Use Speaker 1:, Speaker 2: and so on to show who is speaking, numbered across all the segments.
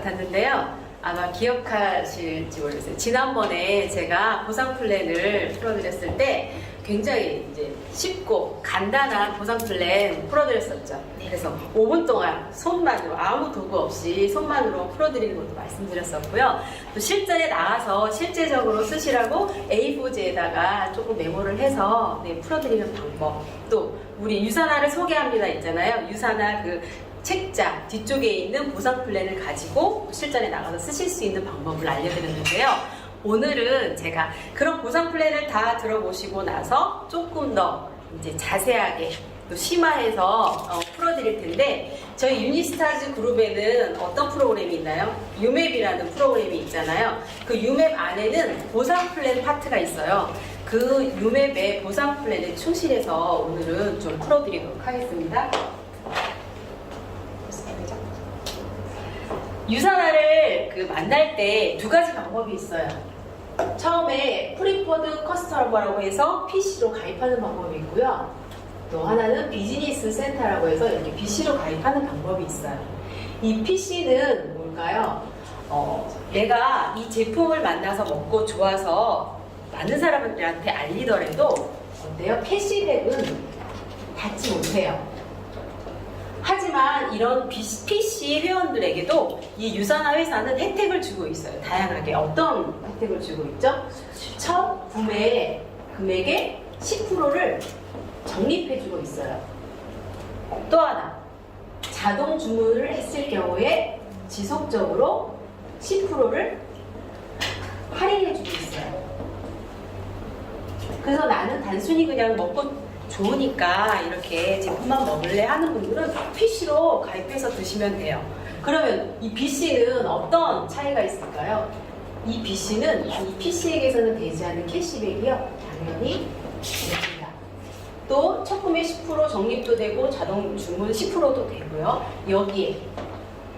Speaker 1: 같았는데요. 아마 기억하실지 모르겠어요. 지난번에 제가 보상 플랜을 풀어드렸을 때 굉장히 이제 쉽고 간단한 보상 플랜 풀어드렸었죠. 그래서 5분 동안 손만으로 아무 도구 없이 손만으로 풀어드리는 것도 말씀드렸었고요. 또 실전에 나가서 실제적으로 쓰시라고 A4지에다가 조금 메모를 해서 풀어드리는 방법, 또 우리 유산화를 소개합니다 있잖아요. 유산화 그 책자 뒤쪽에 있는 보상 플랜을 가지고 실전에 나가서 쓰실 수 있는 방법을 알려드렸는데요. 오늘은 제가 그런 보상 플랜을 다 들어보시고 나서 조금 더 이제 자세하게 또 심화해서 풀어드릴 텐데, 저희 유니스타즈 그룹에는 어떤 프로그램이 있나요? 유맵이라는 프로그램이 있잖아요. 그 유맵 안에는 보상 플랜 파트가 있어요. 그 유맵의 보상 플랜에 충실해서 오늘은 좀 풀어드리도록 하겠습니다. 유산화를 만날 때 두 가지 방법이 있어요. 처음에 프리퍼드 커스터머라고 해서 PC로 가입하는 방법이 있고요. 또 하나는 비즈니스 센터라고 해서 이렇게 BC로 가입하는 방법이 있어요. 이 PC는 뭘까요? 내가 이 제품을 만나서 먹고 좋아서 많은 사람들한테 알리더라도 어때요? 캐시백은 받지 못해요. 하지만 이런 PC 회원들에게도 이 유산화 회사는 혜택을 주고 있어요. 다양하게. 어떤 혜택을 주고 있죠? 첫 구매 금액의 10%를 적립해주고 있어요. 또 하나, 자동 주문을 했을 경우에 지속적으로 10%를 할인해주고 있어요. 그래서 나는 단순히 그냥 먹고 좋으니까 이렇게 제품만 먹을래 하는 분들은 PC로 가입해서 드시면 돼요. 그러면 이 BC는 어떤 차이가 있을까요? 이 BC는 이 PC에게서는 되지 않는 캐시백이요, 당연히 됩니다. 또 첫 구매 10% 적립도 되고 자동 주문 10%도 되고요. 여기에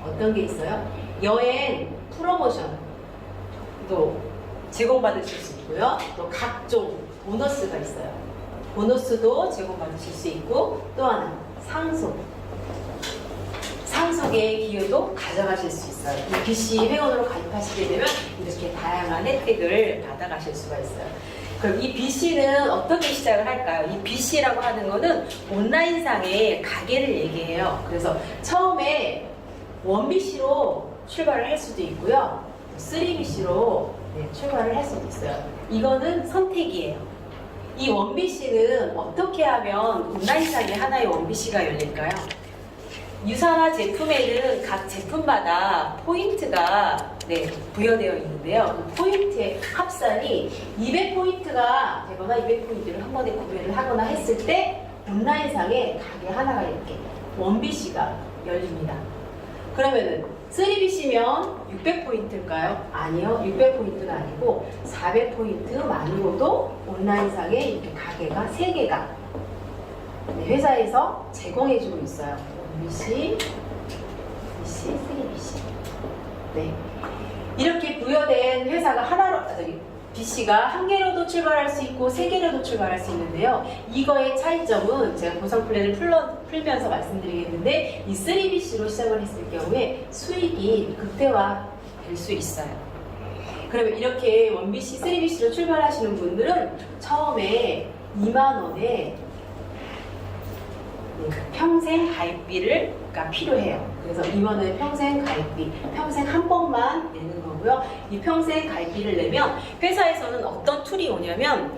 Speaker 1: 어떤 게 있어요? 여행 프로모션도 제공받으실 수 있고요. 또 각종 보너스가 있어요. 보너스도 제공받으실 수 있고, 또 하나 상속의 기회도 가져가실 수 있어요. 이 BC 회원으로 가입하시게 되면 이렇게 다양한 혜택을 받아가실 수가 있어요. 그럼 이 BC는 어떻게 시작을 할까요? 이 BC라고 하는 거는 온라인상의 가게를 얘기해요. 그래서 처음에 1BC로 출발을 할 수도 있고요, 3BC로 출발을 할 수도 있어요. 이거는 선택이에요. 이 1BC는 어떻게 하면 온라인상에 하나의 1BC가 열릴까요? 유산화 제품에는 각 제품마다 포인트가 부여되어 있는데요. 그 포인트의 합산이 200포인트가 되거나 200포인트를 한 번에 구매를 하거나 했을 때 온라인상에 가게 하나가 이렇게 1BC가 열립니다. 그러면은 3BC면 600포인트일까요? 아니요, 600포인트가 아니고 400포인트만으로도 온라인상에 이렇게 가게가 3개가 회사에서 제공해주고 있어요. 1BC, BC, 3BC. 네. 이렇게 부여된 회사가 BC가 1개로도 출발할 수 있고 3개로도 출발할 수 있는데요. 이거의 차이점은 제가 보상 플랜을 풀면서 말씀드리겠는데, 이 3BC로 시작을 했을 경우에 수익이 극대화될 수 있어요. 그러면 이렇게 1BC, 3BC로 출발하시는 분들은 처음에 2만원에 평생 가입비가 필요해요. 그래서 2만원의 평생 가입비, 평생 한 번만 내는 거고요. 이 평생 가입비를 내면 회사에서는 어떤 툴이 오냐면,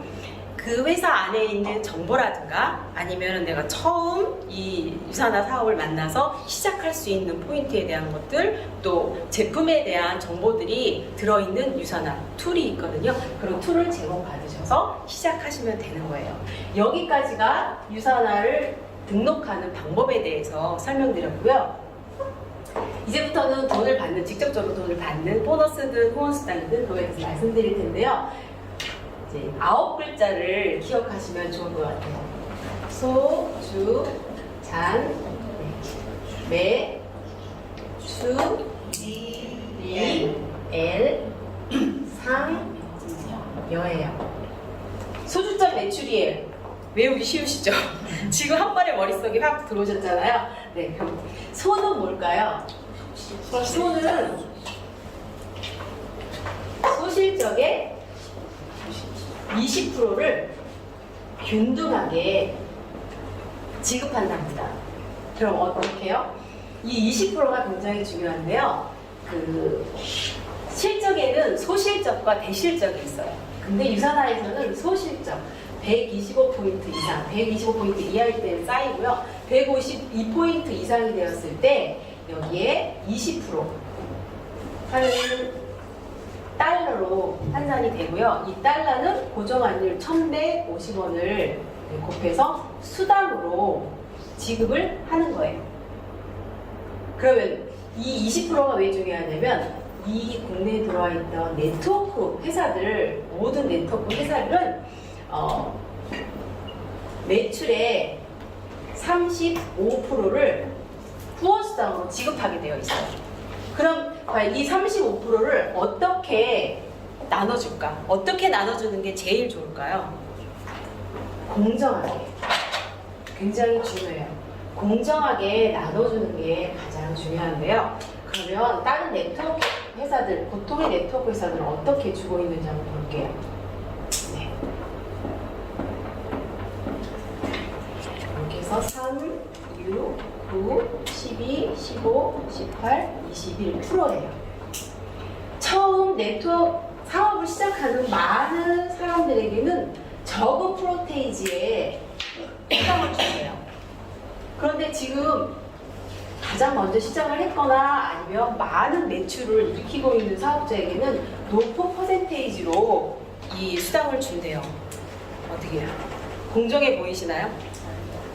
Speaker 1: 그 회사 안에 있는 정보라든가 아니면 내가 처음 이 유산화 사업을 만나서 시작할 수 있는 포인트에 대한 것들, 또 제품에 대한 정보들이 들어있는 유산화 툴이 있거든요. 그런 툴을 제공받으셔서 시작하시면 되는 거예요. 여기까지가 유산화를 등록하는 방법에 대해서 설명드렸고요. 이제부터는 직접적으로 돈을 받는 보너스든 후원수당이든 그거에 대해서 말씀드릴 텐데요. 이제 9글자를 기억하시면 좋을 것 같아요. 소, 주, 잔, 매, 추, 리, 엘, 상, 여예요. 소주점 매출이에요. 외우기 쉬우시죠? 지금 한 번에 머릿속에 확 들어오셨잖아요. 네, 그럼 소는 뭘까요? 소는 소실적의 20%를 균등하게 지급한답니다. 그럼 어떻게요? 이 20%가 굉장히 중요한데요. 실적에는 소실적과 대실적이 있어요. 근데 유산화에서는 소실적 125포인트 이상, 125포인트 이하일 때는 쌓이고요. 152포인트 이상이 되었을 때 여기에 20% 하는 달러로 환산이 되고요. 이 달러는 고정환율 1,150원을 곱해서 수당으로 지급을 하는 거예요. 그러면 이 20%가 왜 중요하냐면 이 국내에 들어와 있던 네트워크 회사들, 모든 네트워크 회사들은 매출의 35%를 후원수당으로 지급하게 되어 있어요. 그럼 과연 이 35%를 어떻게 나눠줄까? 어떻게 나눠주는 게 제일 좋을까요? 공정하게. 굉장히 중요해요. 공정하게 나눠주는 게 가장 중요한데요. 그러면 다른 네트워크 회사들, 보통의 네트워크 회사들은 어떻게 주고 있는지 한번 볼게요. 네. 이렇게 해서 3, 6, 9, 12, 15, 18, 21%예요. 처음 네트워크 사업을 시작하는 많은 사람들에게는 적은 프로테이지에 수당을 줬어요. 그런데 지금 가장 먼저 시작을 했거나 아니면 많은 매출을 일으키고 있는 사업자에게는 높은 퍼센테이지로 이 수당을 준대요. 어떻게 해요? 공정해 보이시나요?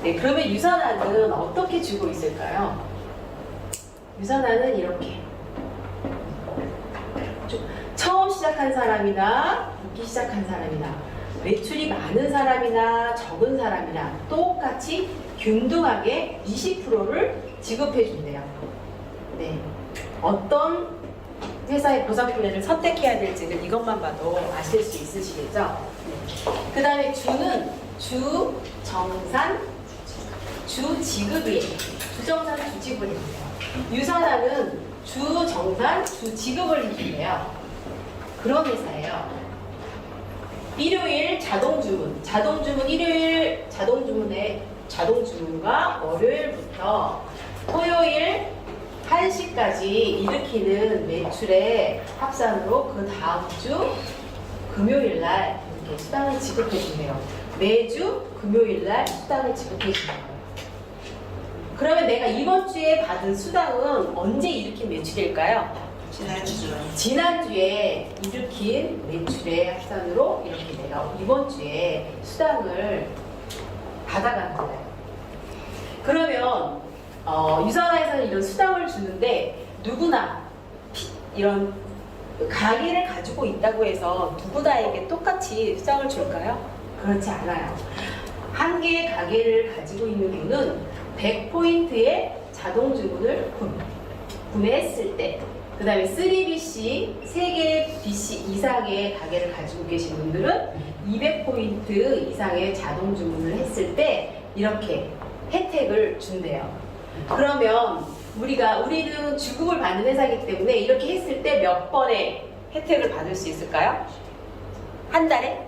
Speaker 1: 네, 그러면 유산화는 어떻게 주고 있을까요? 유산화는 이렇게 처음 시작한 사람이나 늦게 시작한 사람이나 매출이 많은 사람이나 적은 사람이나 똑같이 균등하게 20%를 지급해 준대요. 네. 어떤 회사의 보상 플랜을 선택해야 될지는 이것만 봐도 아실 수 있으시겠죠? 네. 그 다음에 주는 주정산, 주지급이에요. 주정산, 주지급입니다. 유산화는 주정산, 주지급을 해준대요. 그런 회사예요. 일요일 자동주문, 일요일 자동주문과 월요일부터 토요일 1시까지 일으키는 매출의 합산으로 그 다음 주 금요일날 이렇게 수당을 지급해 주네요. 매주 금요일날 수당을 지급해 주는 거예요. 그러면 내가 이번 주에 받은 수당은 언제 일으킨 매출일까요? 지난주에 일으킨 매출의 합산으로 이렇게 내가 이번 주에 수당을 받아가는 거예요. 그러면 유산화에서는 이런 수당을 주는데 누구나 이런 가게를 가지고 있다고 해서 누구나에게 똑같이 수당을 줄까요? 그렇지 않아요. 한 개의 가게를 가지고 있는 분은 100포인트의 자동 주문을 구매했을 때, 그 다음에 3BC, 3개 BC 이상의 가게를 가지고 계신 분들은 200포인트 이상의 자동 주문을 했을 때 이렇게 혜택을 준대요. 그러면 우리는 주급을 받는 회사이기 때문에 이렇게 했을 때 몇 번의 혜택을 받을 수 있을까요? 한 달에?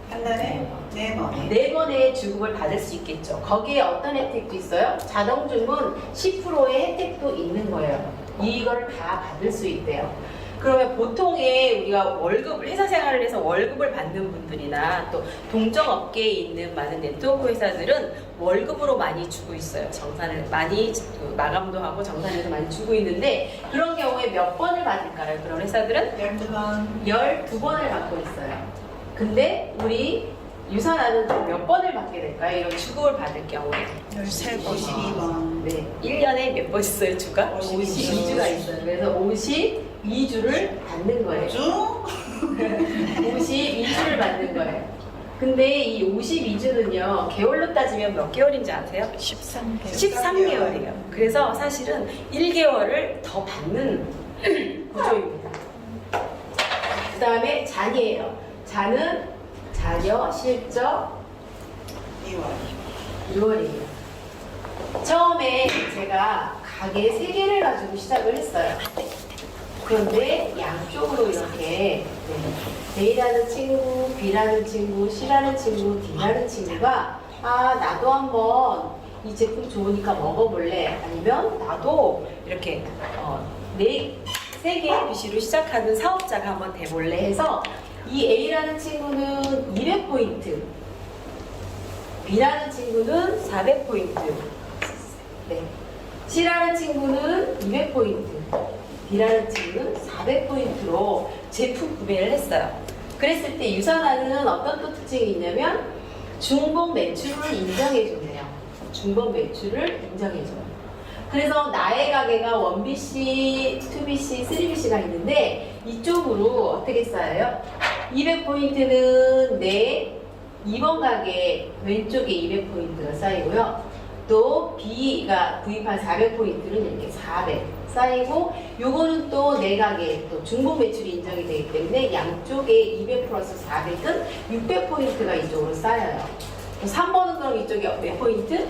Speaker 2: 한 달에 4번.
Speaker 1: 4번의 주급을 받을 수 있겠죠. 거기에 어떤 혜택도 있어요? 자동 주문 10%의 혜택도 있는 거예요. 이걸 다 받을 수 있대요. 그러면 보통의 우리가 회사 생활을 해서 월급을 받는 분들이나 또 동종업계에 있는 많은 네트워크 회사들은 월급으로 많이 주고 있어요. 정산을 많이 마감도 하고 정산해서 많이 주고 있는데 그런 경우에 몇 번을 받을까요? 그런 회사들은?
Speaker 2: 12번.
Speaker 1: 12번을 받고 있어요. 근데 우리 유산화는 몇 번을 받게 될까요? 이런 주급을 받을 경우에
Speaker 2: 13번. 52번.
Speaker 1: 네, 1년에 몇 번 있어요, 주가? 52주가 있어요. 그래서 52주를 받는 거예요. 52주를 받는 거예요. 근데 이 52주는요, 개월로 따지면 몇 개월인지 아세요?
Speaker 2: 13개월.
Speaker 1: 13개월이에요. 그래서 사실은 1개월을 더 받는 구조입니다. 그 다음에 잔이에요. 잔은 자녀, 실적 6월이에요. 처음에 제가 가게 3개를 가지고 시작을 했어요. 그런데 양쪽으로 이렇게 A라는 친구, B라는 친구, C라는 친구, D라는 친구가 나도 한번 이 제품 좋으니까 먹어볼래, 아니면 나도 이렇게 세 개의 BC로 시작하는 사업자가 한번 돼볼래 해서 이 A라는 친구는 200포인트, B라는 친구는 400포인트, C라는 친구는 200포인트, D라는 친구는 400포인트로 제품 구매를 했어요. 그랬을 때 유산하는 어떤 또 특징이 있냐면 중복 매출을 인정해주네요. 중복 매출을 인정해줘요. 그래서 나의 가게가 1BC, 2BC, 3BC가 있는데 이쪽으로 어떻게 쌓여요? 200포인트는 내 2번 가게 왼쪽에 200포인트가 쌓이고요. 또 B가 구입한 400포인트는 이렇게 400 쌓이고, 요거는 또 내 가게 또 중복 매출이 인정이 되기 때문에 양쪽에 200 플러스 400은 600포인트가 이쪽으로 쌓여요. 3번은 그럼 이쪽에 몇 포인트?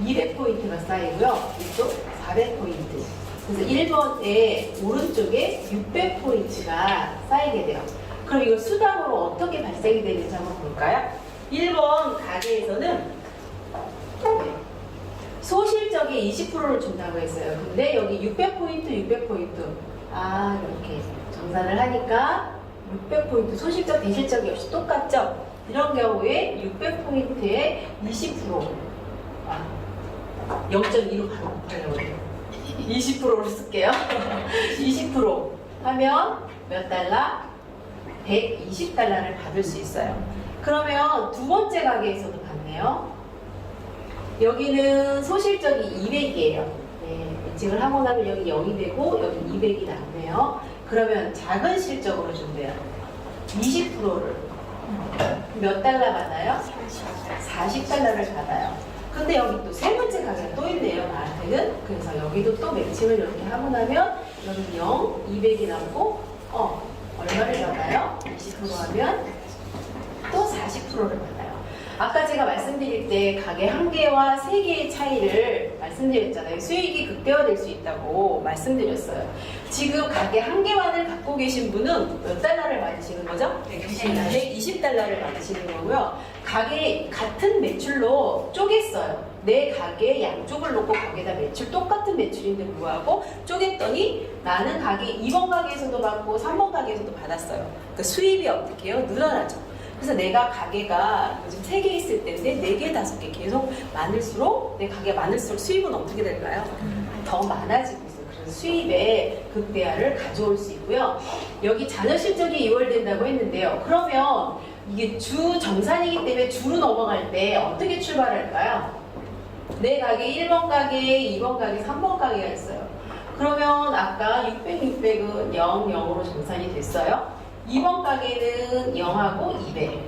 Speaker 1: 200포인트가 쌓이고요. 이쪽 400포인트. 그래서 1번에 오른쪽에 600포인트가 쌓이게 돼요. 그럼 이거 수당으로 어떻게 발생이 되는지 한번 볼까요? 1번 가게에서는 소실적의 20%를 준다고 했어요. 근데 여기 600포인트, 600포인트. 이렇게 정산을 하니까 600포인트, 소실적, 대실적이 없이 똑같죠? 이런 경우에 600포인트에 20%. 0.2로 바로 곱하려고 해요. 20%로 쓸게요. 20% 하면 몇 달러? 120달러를 받을 수 있어요. 그러면 두 번째 가게에서도 받네요. 여기는 소실적이 200이에요. 매칭을 하고 나면 여기 0이 되고 여기 200이 남네요. 그러면 작은 실적으로 준대요. 20%를 몇 달러 받아요? 40달러를 받아요. 근데 여기 또 세 번째 가게가 또 있네요, 나한테는. 그래서 여기도 또 매칭을 이렇게 하고 나면 여기 0, 200이 남고 얼마를 받아요? 20% 하면 또 40%를 받아요. 아까 제가 말씀드릴 때 가게 한 개와 세 개의 차이를 말씀드렸잖아요. 수익이 극대화될 수 있다고 말씀드렸어요. 지금 가게 한 개만을 갖고 계신 분은 몇 달러를 받으시는 거죠? 120달러를 받으시는 거고요. 가게 같은 매출로 쪼갰어요. 내 가게 양쪽을 놓고 거기다 매출 똑같은 매출인데 불구하고 쪼갰더니 나는 가게 2번 가게에서도 받고 3번 가게에서도 받았어요. 그러니까 수입이 어떻게 해요? 늘어나죠. 그래서 내가 가게가 요즘 3개 있을 때인데 4개, 5개 계속 많을수록 내 가게가 많을수록 수입은 어떻게 될까요? 더 많아지고 있어요. 그래서 수입의 극대화를 가져올 수 있고요. 여기 자녀 실적이 2월 된다고 했는데요. 그러면 이게 주 정산이기 때문에 주로 넘어갈 때 어떻게 출발할까요? 내 가게 1번 가게, 2번 가게, 3번 가게가 있어요. 그러면 아까 600, 600은 0, 0으로 정산이 됐어요. 2번 가게는 0하고 200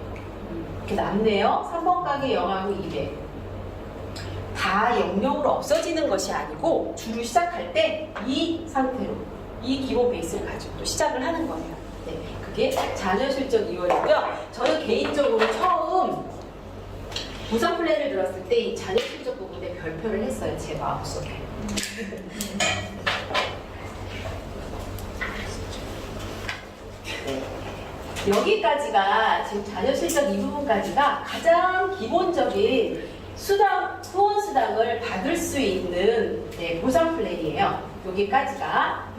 Speaker 1: 이렇게 남네요. 3번 가게 0하고 200 다 0,0으로 없어지는 것이 아니고 주를 시작할 때 이 상태로 이 기본 베이스를 가지고 또 시작을 하는 거예요. 그게 자녀 실적 2월이고요. 저는 개인적으로 처음 보상 플랜을 들었을 때 이 자녀 실적 부분에 별표를 했어요. 제 마음속에. 여기까지가 지금 자녀 실적 이 부분까지가 가장 기본적인 후원 수당을 받을 수 있는 보상 플랜이에요. 여기까지가.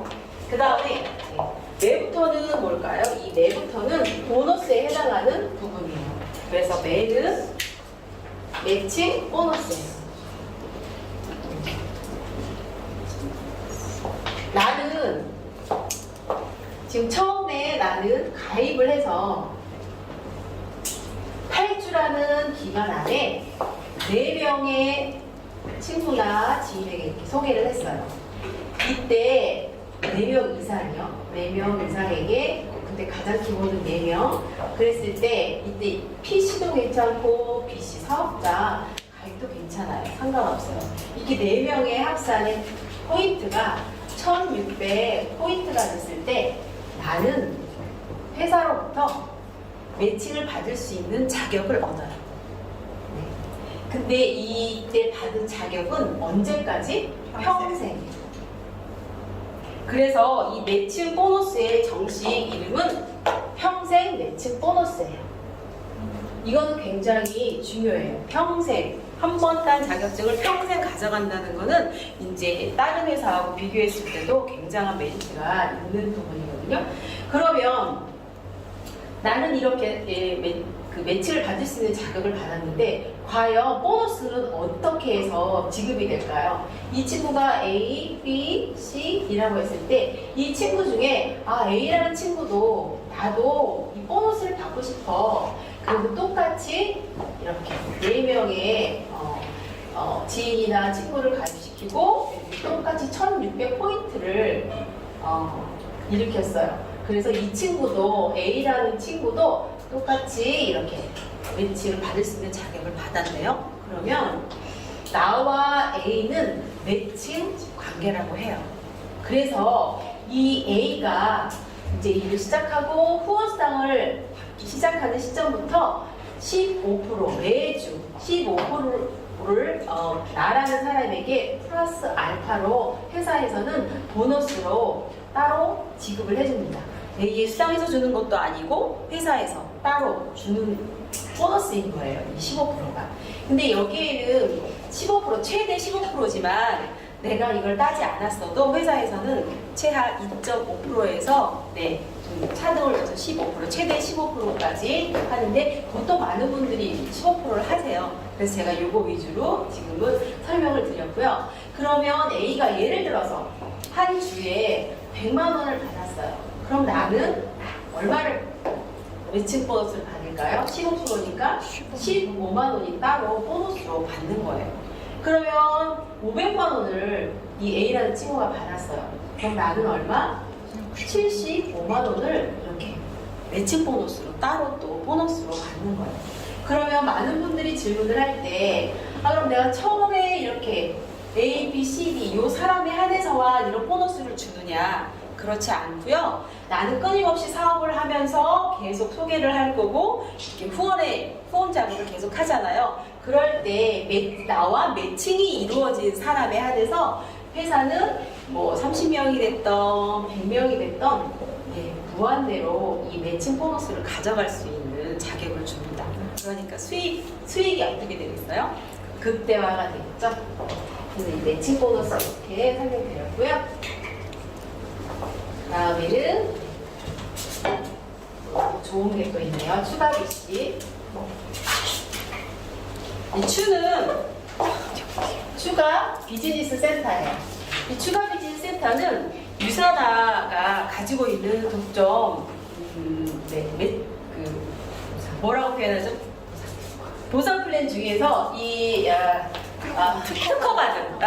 Speaker 1: 그 다음에 매부터는 뭘까요? 이 매부터는 보너스에 해당하는 부분이에요. 그래서 매는 매칭 보너스예요. 나는 지금 처음에 나는 가입을 해서 8주라는 기간 안에 4명의 친구나 지인에게 이렇게 소개를 했어요. 이때 4명 이상이요. 4명 이상에게, 근데 가장 기본은 4명. 그랬을 때 이때 PC도 괜찮고 BC 사업자 가입도 괜찮아요. 상관없어요. 이게 4명의 합산의 포인트가 1600 포인트가 됐을 때 나는 회사로부터 매칭을 받을 수 있는 자격을 얻어요. 근데 이때 받은 자격은 언제까지? 평생. 그래서 이 매칭 보너스의 정식 이름은 평생 매칭 보너스예요. 이거는 굉장히 중요해요. 평생. 한 번 딴 자격증을 평생 가져간다는 거는 이제 다른 회사하고 비교했을 때도 굉장한 메리트가 있는 부분이거든요. 그러면 나는 이렇게 그 매칭을 받을 수 있는 자격을 받았는데 과연 보너스는 어떻게 해서 지급이 될까요? 이 친구가 A, B, C, D라고 했을 때 이 친구 중에 A라는 친구도 나도 이 보너스를 받고 싶어. 그래서 똑같이 이렇게 4명의 지인이나 친구를 가입시키고 똑같이 1600포인트를 일으켰어요. 그래서 이 친구도 A라는 친구도 똑같이 이렇게 매칭을 받을 수 있는 자격을 받았네요. 그러면 나와 A는 매칭 관계라고 해요. 그래서 이 A가 이제 일을 시작하고 후원수당을 받기 시작하는 시점부터 15% 매주 15%를 나라는 사람에게 플러스 알파로 회사에서는 보너스로 따로 지급을 해줍니다. 이게 수당에서 주는 것도 아니고 회사에서 따로 주는 보너스인 거예요. 이 15%가. 근데 여기에는 15% 최대 15%지만 내가 이걸 따지 않았어도 회사에서는 최하 2.5%에서 좀 차등을 줘서 15% 최대 15%까지 하는데 보통 많은 분들이 15%를 하세요. 그래서 제가 이거 위주로 지금은 설명을 드렸고요. 그러면 A가 예를 들어서 한 주에 100만 원을 받았어요. 그럼 나는 얼마를 매칭 보너스를 받을까요? 15%니까 15만 원이 따로 보너스로 받는 거예요. 그러면 500만 원을 이 A라는 친구가 받았어요. 그럼 나는 얼마? 75만 원을 이렇게 매칭 보너스로 따로 또 보너스로 받는 거예요. 그러면 많은 분들이 질문을 할 때 그럼 내가 처음에 이렇게 A, B, C, D 이 사람에 한해서만 이런 보너스를 주느냐? 그렇지 않고요. 나는 끊임없이 사업을 하면서 계속 소개를 할 거고 이렇게 후원 작업을 계속 하잖아요. 그럴 때 나와 매칭이 이루어진 사람에 한해서 회사는 뭐 30명이 됐던 100명이 됐던 무한대로 이 매칭 보너스를 가져갈 수 있는 자격을 줍니다. 그러니까 수익이 어떻게 되겠어요? 극대화가 되겠죠. 그래서 이 매칭 보너스 이렇게 설명드렸고요. 다음에는 좋은 게 또 있네요. 추가 BC. 이 추가 비즈니스 센터예요. 이 추가 비즈니스 센터는 유사나가 가지고 있는 독점, 뭐라고 표현하죠? 보상 플랜 중에서 특허받은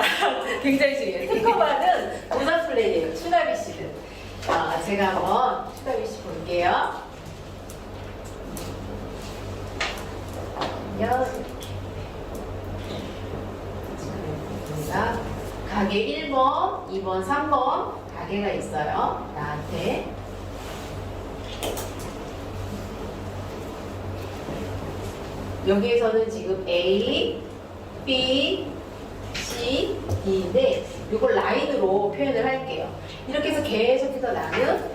Speaker 1: 굉장히 중요해요. 특허받은 보상 플랜이에요. 추가 BC는. 제가 한번 추가 BC 볼게요. 가게 1번, 2번, 3번 가게가 있어요. 나한테. 여기에서는 지금 A, B, C, D인데 이걸 라인으로 표현을 할게요. 이렇게 해서 계속해서 나는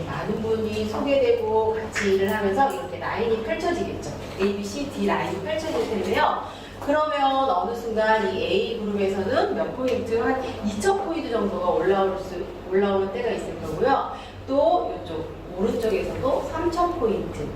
Speaker 1: 많은 분이 소개되고 같이 일을 하면서 이렇게 라인이 펼쳐지겠죠. A, B, C, D 라인이 펼쳐질 텐데요. 그러면 어느 순간 이 A 그룹에서는 몇 포인트, 한 2,000포인트 정도가 올라오는 때가 있을 거고요. 또 이쪽 오른쪽에서도 3,000포인트,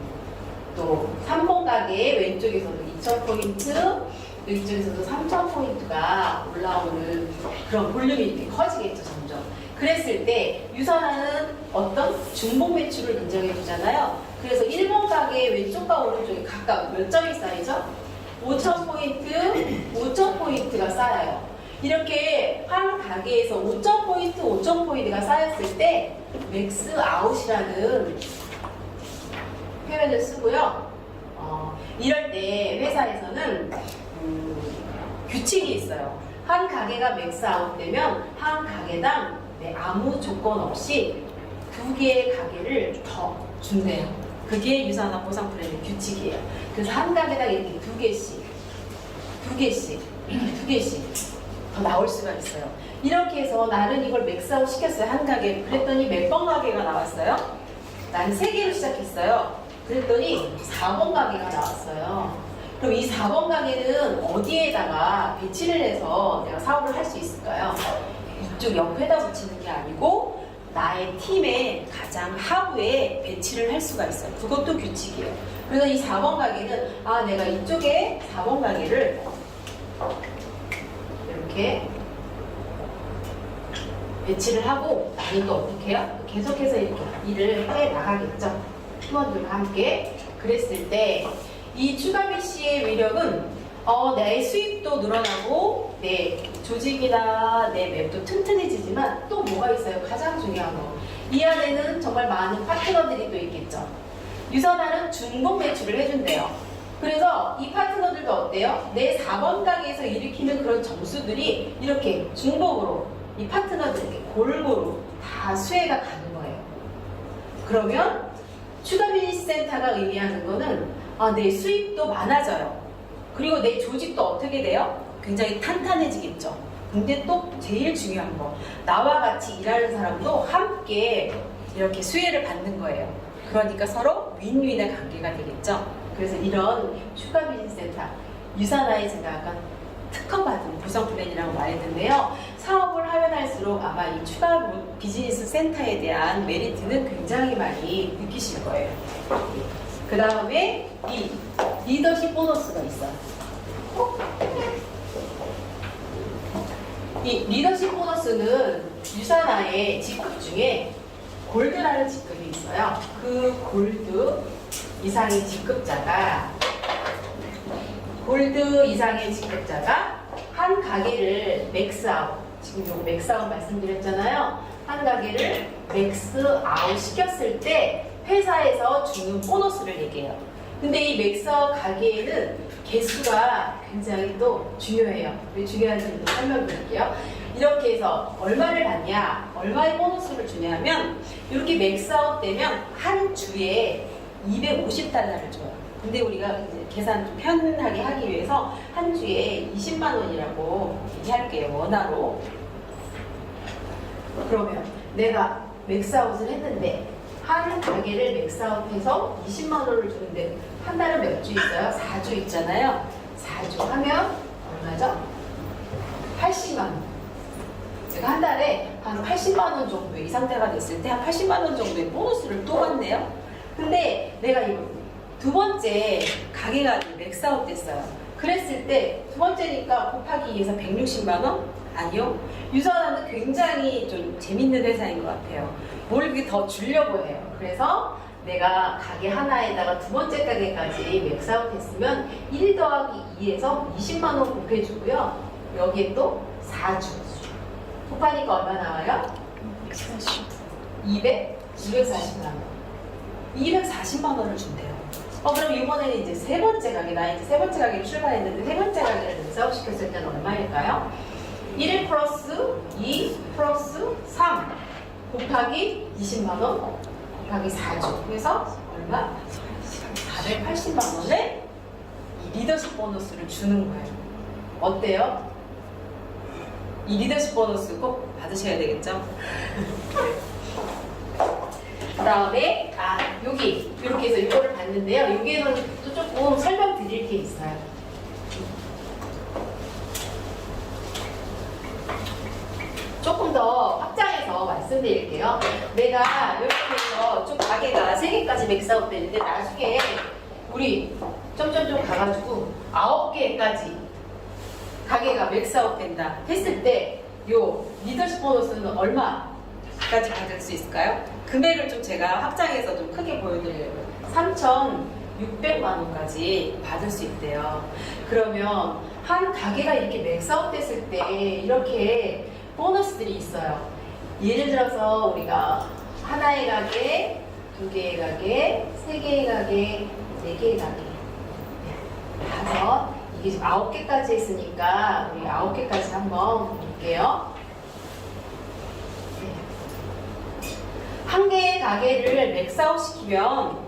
Speaker 1: 또 3번 가게 왼쪽에서도 2,000포인트, 이쪽에서도 3,000포인트가 올라오는 그런 볼륨이 이렇게 커지겠죠, 점점. 그랬을 때 유사나는 어떤 중복 매출을 인정해 주잖아요. 그래서 1번 가게 왼쪽과 오른쪽에 각각 몇 점이 쌓이죠? 5,000포인트, 5,000포인트가 쌓여요. 이렇게 한 가게에서 5,000포인트, 5,000포인트가 쌓였을 때 맥스 아웃이라는 표현을 쓰고요. 이럴 때 회사에서는 규칙이 있어요. 한 가게가 맥스 아웃 되면 한 가게당 아무 조건 없이 2개의 가게를 더 준대요. 그게 유사나 보상 플랜의 규칙이에요. 그래서 한 가게당 이렇게 2개씩 더 나올 수가 있어요. 이렇게 해서 나는 이걸 맥스아웃 시켰어요. 한 가게. 그랬더니 몇 번 가게가 나왔어요? 나는 3개로 시작했어요. 그랬더니 4번 가게가 나왔어요. 그럼 이 4번 가게는 어디에다가 배치를 해서 내가 사업을 할 수 있을까요? 이쪽 옆에다 붙이는 게 아니고 나의 팀의 가장 하부에 배치를 할 수가 있어요. 그것도 규칙이에요. 그래서 이 4번 가게는 내가 이쪽에 4번 가게를 이렇게 배치를 하고 나는 또 어떻게 해요? 계속해서 이렇게 일을 해 나가겠죠. 팀원들과 함께. 그랬을 때 이 추가 배치의 위력은 내 수입도 늘어나고 내 조직이나 내 맵도 튼튼해지지만 또 뭐가 있어요? 가장 중요한 거. 이 안에는 정말 많은 파트너들이 또 있겠죠. 유선화는 중복 매출을 해준대요. 그래서 이 파트너들도 어때요? 내 4번 가게에서 일으키는 그런 점수들이 이렇게 중복으로 이 파트너들에게 골고루 다 수혜가 가는 거예요. 그러면 추가 비즈니스 센터가 의미하는 거는 내 수입도 많아져요. 그리고 내 조직도 어떻게 돼요? 굉장히 탄탄해지겠죠. 근데 또 제일 중요한 거, 나와 같이 일하는 사람도 함께 이렇게 수혜를 받는 거예요. 그러니까 서로 윈윈의 관계가 되겠죠. 그래서 이런 추가 비즈니스 센터, 유산화에 제가 아까 특허받은 구성 플랜이라고 말했는데요. 사업을 하면 할수록 아마 이 추가 비즈니스 센터에 대한 메리트는 굉장히 많이 느끼실 거예요. 그 다음에 이 리더십 보너스가 있어요. 이 리더십 보너스는 유산화의 직급 중에 골드라는 직급이 있어요. 그 골드 이상의 직급자가 한 가게를 맥스아웃, 지금 요거 맥스아웃 말씀드렸잖아요. 한 가게를 맥스아웃 시켰을 때 회사에서 주는 보너스를 얘기해요. 근데 이 맥스아웃 가게에는 개수가 굉장히 또 중요해요. 왜 중요한지 설명드릴게요. 이렇게 해서 얼마를 받냐, 얼마의 보너스를 주냐 하면 이렇게 맥스아웃 되면 한 주에 250달러를 줘요. 근데 우리가 이제 계산 좀 편하게 하기 위해서 한 주에 20만 원이라고 얘기할게요. 원화로. 그러면 내가 맥스아웃을 했는데 한 가게를 맥스아웃해서 20만 원을 주는데 한 달은 몇 주 있어요? 4주 있잖아요. 4주 하면 얼마죠? 80만 원. 제가 한 달에 한 80만 원 정도 이 상태가 됐을 때 한 80만 원 정도의 보너스를 또 받네요. 근데 내가 이거 두 번째 가게가 맥스아웃 됐어요. 그랬을 때 두 번째니까 곱하기 2에서 160만 원? 아니요. 유선화는 굉장히 좀 재밌는 회사인 것 같아요. 뭘 이렇게 더 주려고 해요. 그래서 내가 가게 하나에다가 두 번째 가게까지 맥스아웃 했으면 1 더하기 2에서 20만 원 곱해주고요. 여기에 또 4주. 곱하니까 얼마 나와요? 240만 원. 240만 원을 준대요. 그럼 이번에는 이제 세 번째 가게다. 이제 세 번째 가게를 출발했는데 세 번째 가게를 맥스아웃 시켰을 때는 얼마일까요? 1 플러스 2 플러스 3 곱하기 20만 원 곱하기 4주. 그래서 얼마? 480만 원에 이 리더십 보너스를 주는 거예요. 어때요? 이 리더십 보너스 꼭 받으셔야 되겠죠? 그 다음에 여기 이렇게 해서 이거를 봤는데요. 여기에는 또 조금 설명드릴 게 있어요. 조금 더 확장해서 말씀드릴게요. 내가 이렇게 해서 쭉 가게가 3개까지 맥스아웃 되는데 나중에 우리 점점점 가가지고 9개까지 가게가 맥스아웃 된다 했을 때 요 리더십 보너스는 얼마까지 받을 수 있을까요? 금액을 좀 제가 확장해서 좀 크게 보여드리려고요. 3,600만 원까지 받을 수 있대요. 그러면 한 가게가 이렇게 맥스아웃 됐을 때 이렇게 보너스들이 있어요. 예를 들어서 우리가 하나의 가게, 2개의 가게, 3개의 가게, 4개의 가게, 5, 이게 지금 9개까지 했으니까 우리 9개까지 한번 볼게요. 한 개의 가게를 맥스아웃 시키면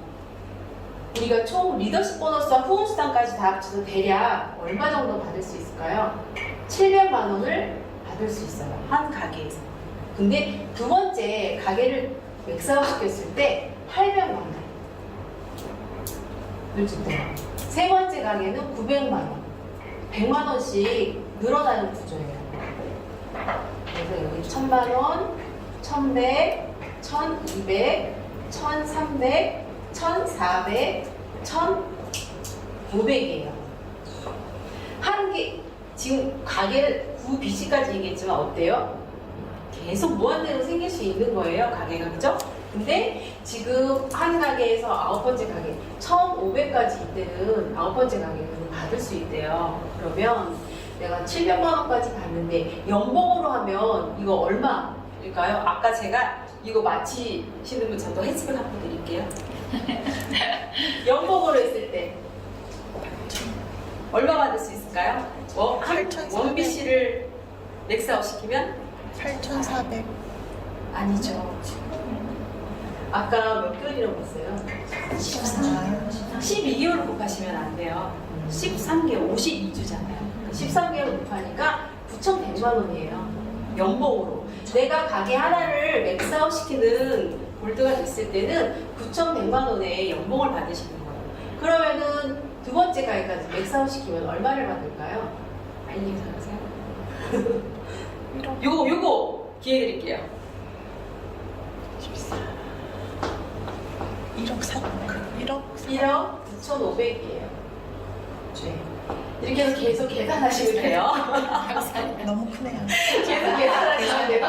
Speaker 1: 우리가 총 리더십 보너스와 후원수당까지 다 합쳐서 대략 얼마 정도 받을 수 있을까요? 700만 원을 받을 수 있어요. 한 가게에서. 근데 두 번째 가게를 맥사업 시켰을 때 800만 원을 준대요. 세 번째 가게는 900만 원, 100만 원씩 늘어나는 구조예요. 그래서 여기 1000만 원, 1100, 1200, 1300, 1400, 1500이에요. 한 개, 지금 가게를 구 BC까지 얘기했지만 어때요? 계속 무한대로 생길 수 있는 거예요, 가게가. 그죠? 근데 지금 한 가게에서 9번째 가게, 1500까지 이때는 9번째 가게는 받을 수 있대요. 그러면 내가 700만 원까지 받는데 연봉으로 하면 이거 얼마일까요? 아까 제가 이거 마치시는 분 저도 혜택을 한번 드릴게요. 연봉으로 했을 때 얼마 받을 수 있을까요? 원 BC를 맥스아웃 시키면?
Speaker 2: 8,400.
Speaker 1: 아니죠. 아까 몇 개월이라고 했어요? 12개월 곱하시면 안 돼요. 13개월, 52주잖아요. 13개월 곱하니까 9,100만 원이에요. 연봉으로. 내가 가게 하나를 맥스아웃 시키는 골드가 됐을 때는 9,100만 원의 연봉을 받으시는 거예요. 그러면은 두 번째 가게까지 맥스아웃 시키면 얼마를 받을까요? 빨리 계산하세요. 요거 기회 드릴게요.
Speaker 2: 1억 4, 1억
Speaker 1: 1억 9,500이에요. 네. 이렇게 해서 계속 계산하시면 돼요.
Speaker 2: 너무 크네요.
Speaker 1: 계속 계산하시면 되고,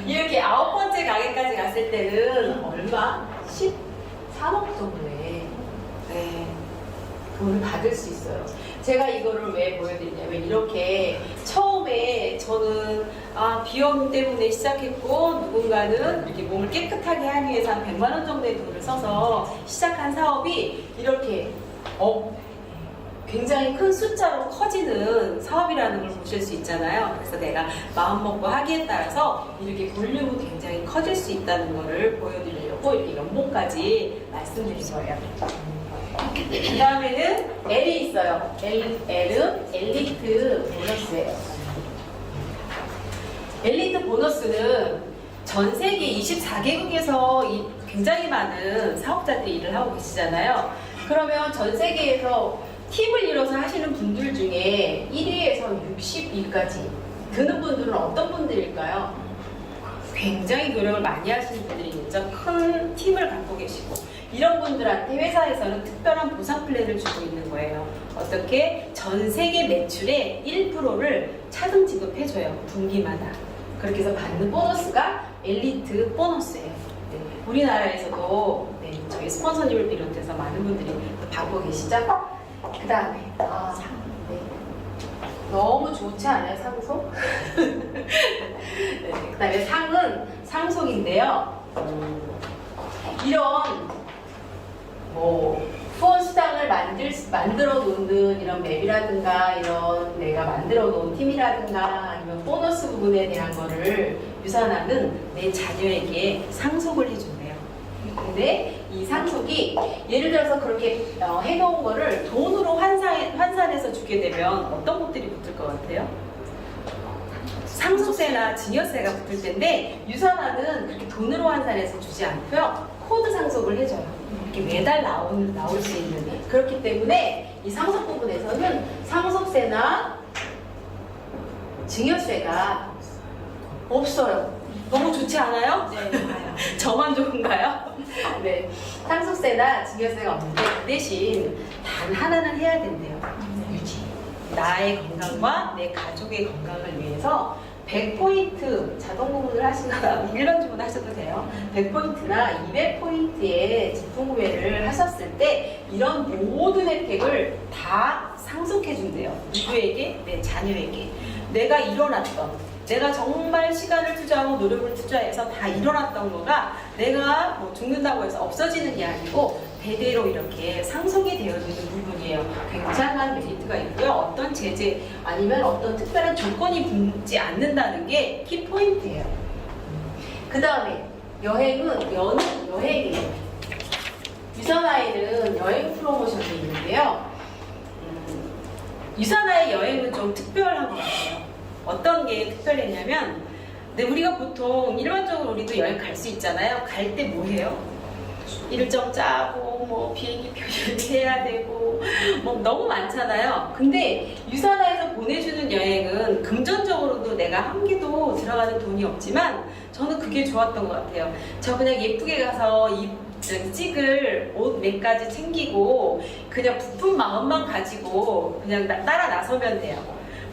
Speaker 1: 이렇게 9번째 가게까지 갔을 때는 얼마? 13억 정도에 돈을 받을 수 있어요. 제가 이거를 왜 보여드리냐면, 이렇게 처음에 저는 비염 때문에 시작했고, 누군가는 이렇게 몸을 깨끗하게 하기 위해서 한 100만 원 정도의 돈을 써서 시작한 사업이 이렇게 굉장히 큰 숫자로 커지는 사업이라는 걸 보실 수 있잖아요. 그래서 내가 마음먹고 하기에 따라서 이렇게 볼륨은 굉장히 커질 수 있다는 거를 보여드리려고 이렇게 연봉까지 말씀드린 거예요. 그 다음에는 L이 있어요. L은 엘리트 보너스예요. 엘리트 보너스는 전 세계 24개국에서 굉장히 많은 사업자들이 일을 하고 계시잖아요. 그러면 전 세계에서 팀을 이뤄서 하시는 분들 중에 1위에서 60위까지 드는 분들은 어떤 분들일까요? 굉장히 노력을 많이 하시는 분들이 진짜 큰 팀을 갖고 계시고, 이런 분들한테 회사에서는 특별한 보상 플랜을 주고 있는 거예요. 어떻게? 전 세계 매출의 1%를 차등 지급해줘요. 분기마다. 그렇게 해서 받는 보너스가 엘리트 보너스예요. 네. 우리나라에서도 저희 스폰서님을 비롯해서 많은 분들이 받고 계시죠? 그 다음에 너무 좋지 않아요, 상속? 네, 그 다음에 상은 상속인데요. 이런 후원 수당을 만들어 놓는 이런 맵이라든가, 이런 내가 만들어 놓은 팀이라든가, 아니면 보너스 부분에 대한 거를 유산하는 내 자녀에게 상속을 해준대요. 근데 이 상속이 예를 들어서 그렇게 해놓은 거를 돈으로 환산해서 주게 되면 어떤 것들이 붙을 것 같아요? 상속세나 증여세가 붙을 텐데, 유산화는 그렇게 돈으로 환산해서 주지 않고요, 코드 상속을 해줘요. 이렇게 매달 나올 수 있는. 그렇기 때문에 이 상속 부분에서는 상속세나 증여세가 없어요. 너무 좋지 않아요?
Speaker 2: 네, 좋아요.
Speaker 1: 저만 좋은가요? 네. 상속세나 증여세가 없는데, 그 대신 단 하나는 해야 된대요. 유지. 나의 건강과 내 가족의 건강을 위해서 100포인트 자동 구분을 하시거나 일반 주문 하셔도 돼요. 100포인트나 200포인트의 제품 구매를 하셨을 때 이런 모든 혜택을 다 상속해 준대요. 누구에게? 내 자녀에게. 내가 일어났던, 내가 정말 시간을 투자하고 노력을 투자해서 다 일어났던 거가 내가 죽는다고 해서 없어지는 게 아니고 대대로 이렇게 상속이 되어지는 부분이에요. 굉장한 메리트가 있고요. 어떤 제재 아니면 어떤 특별한 조건이 붙지 않는다는 게 키포인트예요. 그 다음에 여행은 여행이에요. 유산화에는 여행 프로모션이 있는데요. 유산화의 여행은 좀 특별한 것 같아요. 어떤 게 특별했냐면, 근데 우리가 보통 일반적으로 우리도 여행 갈 수 있잖아요. 갈 때 뭐 해요? 일정 짜고 뭐 비행기 표를 해야 되고 뭐 너무 많잖아요. 근데 유산화에서 보내주는 여행은 금전적으로도 내가 한 개도 들어가는 돈이 없지만 저는 그게 좋았던 것 같아요. 저 그냥 예쁘게 가서 찍을 옷 몇 가지 챙기고 그냥 부푼 마음만 가지고 그냥 따라 나서면 돼요.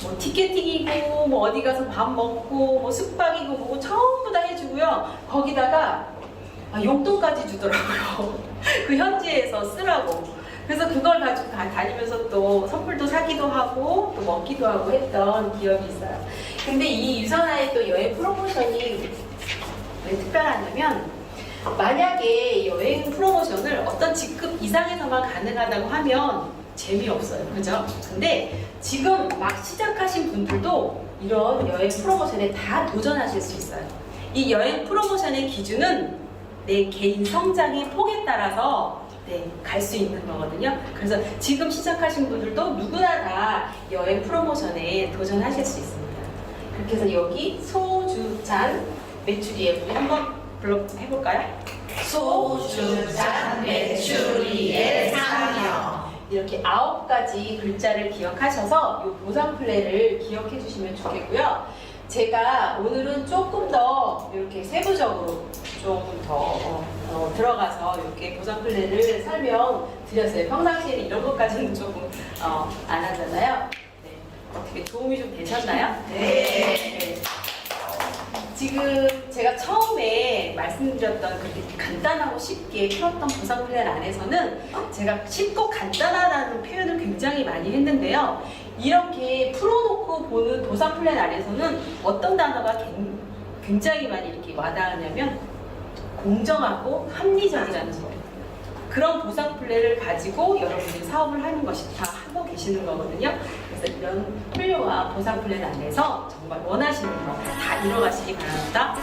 Speaker 1: 뭐 티켓팅이고 뭐 어디 가서 밥 먹고 뭐 숙박이고 뭐고 전부 다 해주고요. 거기다가 용돈까지 주더라고요. 그 현지에서 쓰라고. 그래서 그걸 가지고 다니면서 또 선물도 사기도 하고 또 먹기도 하고 했던 기억이 있어요. 근데 이 유산화의 또 여행 프로모션이 왜 특별하냐면, 만약에 여행 프로모션을 어떤 직급 이상에서만 가능하다고 하면 재미없어요. 그죠? 근데 지금 막 시작하신 분들도 이런 여행 프로모션에 다 도전하실 수 있어요. 이 여행 프로모션의 기준은 내 개인 성장의 폭에 따라서 갈 수 있는 거거든요. 그래서 지금 시작하신 분들도 누구나 다 여행 프로모션에 도전하실 수 있습니다. 그렇게 해서 여기 소주잔 메추리에 우리 한번 해볼까요?
Speaker 2: 소주잔 메추리에 상여.
Speaker 1: 이렇게 9가지 글자를 기억하셔서 이 보상 플레이를 기억해 주시면 좋겠고요. 제가 오늘은 조금 더 이렇게 세부적으로 좀 더 들어가서 이렇게 보상 플랜을 설명드렸어요. 평상시에는 이런 것까지는 조금 안 하잖아요. 네. 어떻게 도움이 좀 되셨나요? 네. 지금 제가 처음에 말씀드렸던 그렇게 간단하고 쉽게 풀었던 보상 플랜 안에서는 제가 쉽고 간단하다는 표현을 굉장히 많이 했는데요. 이렇게 풀어놓고 보는 보상 플랜 안에서는 어떤 단어가 굉장히 많이 이렇게 와닿으냐면 공정하고 합리적이라는 거. 그런 보상 플랜을 가지고 여러분들이 사업을 하는 것이 다 하고 계시는 거거든요. 그래서 이런 훌륭한 보상 플랜 안에서 정말 원하시는 거 다 이뤄가시기 바랍니다.